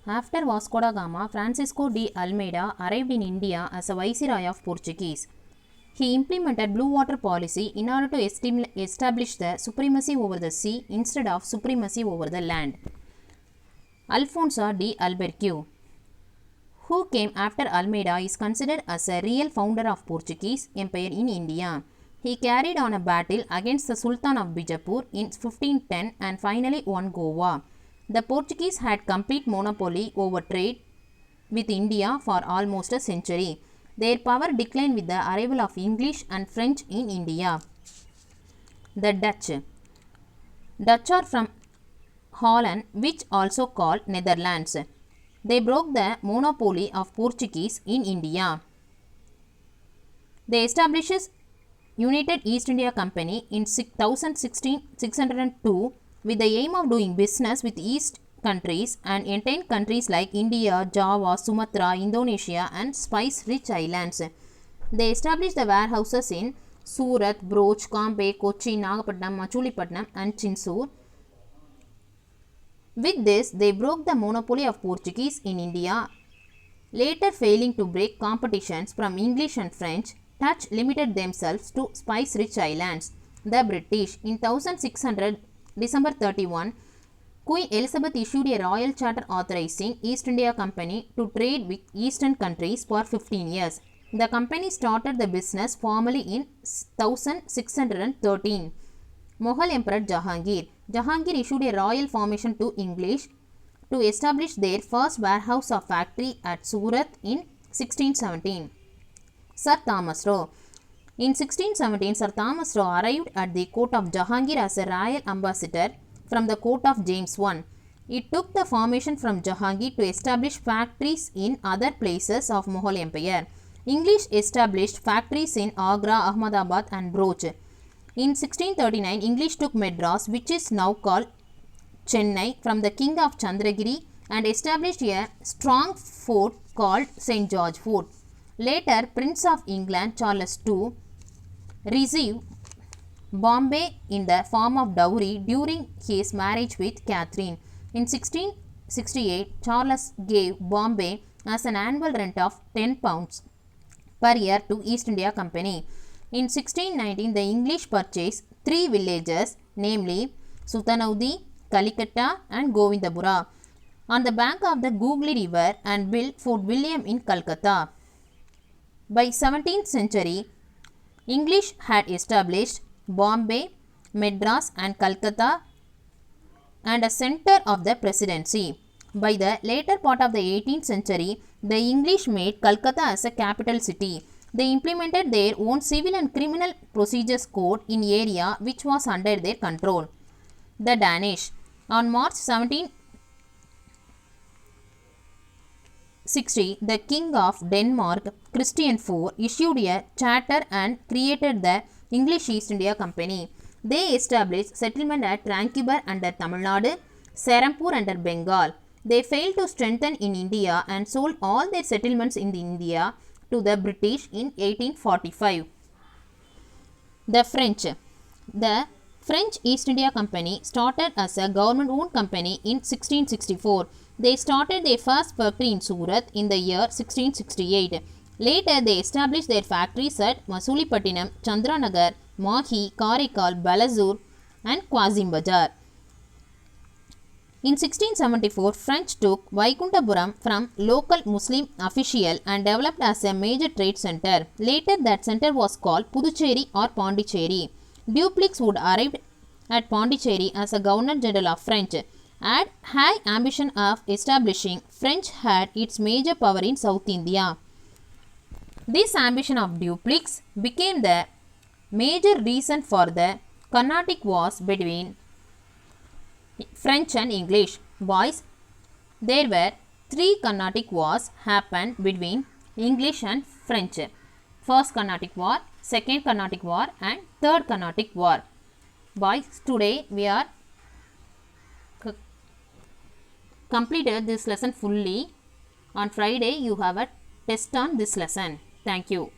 After Vasco da Gama, Francisco de Almeida arrived in India as a viceroy of Portuguese. He implemented blue water policy in order to establish the supremacy over the sea instead of supremacy over the land. Alfonso de Albuquerque, who came after Almeida, is considered as a real founder of Portuguese Empire in India. He carried on a battle against the Sultan of Bijapur in 1510 and finally won Goa. The Portuguese had complete monopoly over trade with India for almost a century. Their power declined with the arrival of English and French in India. The Dutch. Dutch are from Holland, which also called Netherlands. They broke the monopoly of Portuguese in India. They established United East India Company in 1602 with the aim of doing business with East countries and entire countries like India, Java, Sumatra, Indonesia and spice-rich islands. They established the warehouses in Surat, Broch, Campe, Kochi, Nagapattinam, Machulipatnam and Chinsur. With this, they broke the monopoly of Portuguese in India. Later failing to break competitions from English and French, Dutch limited themselves to spice-rich islands. The British, in 1600, December 31, Queen Elizabeth issued a royal charter authorizing East India Company to trade with eastern countries for 15 years. The company started the business formally in 1613. Mughal Emperor Jahangir. Jahangir issued a royal formation to English to establish their first warehouse or factory at Surat in 1617. Sir Thomas Roe. In 1617, Sir Thomas Roe arrived at the court of Jahangir as a royal ambassador from the court of James I. It took the formation from Jahangir to establish factories in other places of Mughal Empire. English established factories in Agra, Ahmedabad and Broch. In 1639, English took Madras, which is now called Chennai, from the king of Chandragiri and established a strong fort called St. George Fort. Later, Prince of England Charles II received Bombay in the form of dowry during his marriage with Catherine. In 1668, Charles gave Bombay as an annual rent of £10 per year to East India Company. In 1619, the English purchased 3 villages, namely Sutanaudi, Kalikata and Govindapura, on the bank of the Googly River and built Fort William in Calcutta. By 17th century, English had established Bombay, Madras and Calcutta and a centre of the presidency. By the later part of the 18th century, the English made Calcutta as a capital city. They implemented their own civil and criminal procedures code in area which was under their control. The Danish. On March 1760, the King of Denmark, Christian IV, issued a charter and created the English East India Company. They established settlement at Tranquebar under Tamil Nadu, Serampore under Bengal. They failed to strengthen in India and sold all their settlements in India to the British in 1845. The French. The French East India Company started as a government-owned company in 1664. They started their first factory in Surat in the year 1668. Later, they established their factories at Masulipattinam, Chandranagar, Mahi, Karaikal, Balasur and Quazim Bazar. In 1674, French took Vaikuntapuram from local Muslim official and developed as a major trade center. Later, that center was called Puducherry or Pondicherry. Dupleix would arrive at Pondicherry as a Governor General of French. Had high ambition of establishing French had its major power in South India. This ambition of Dupleix became the major reason for the Carnatic Wars between French and English. Boys, there were 3 Carnatic Wars happened between English and French. First Carnatic War, Second Carnatic War and Third Carnatic War. Boys, today we are completed this lesson fully. On Friday, you have a test on this lesson. Thank you.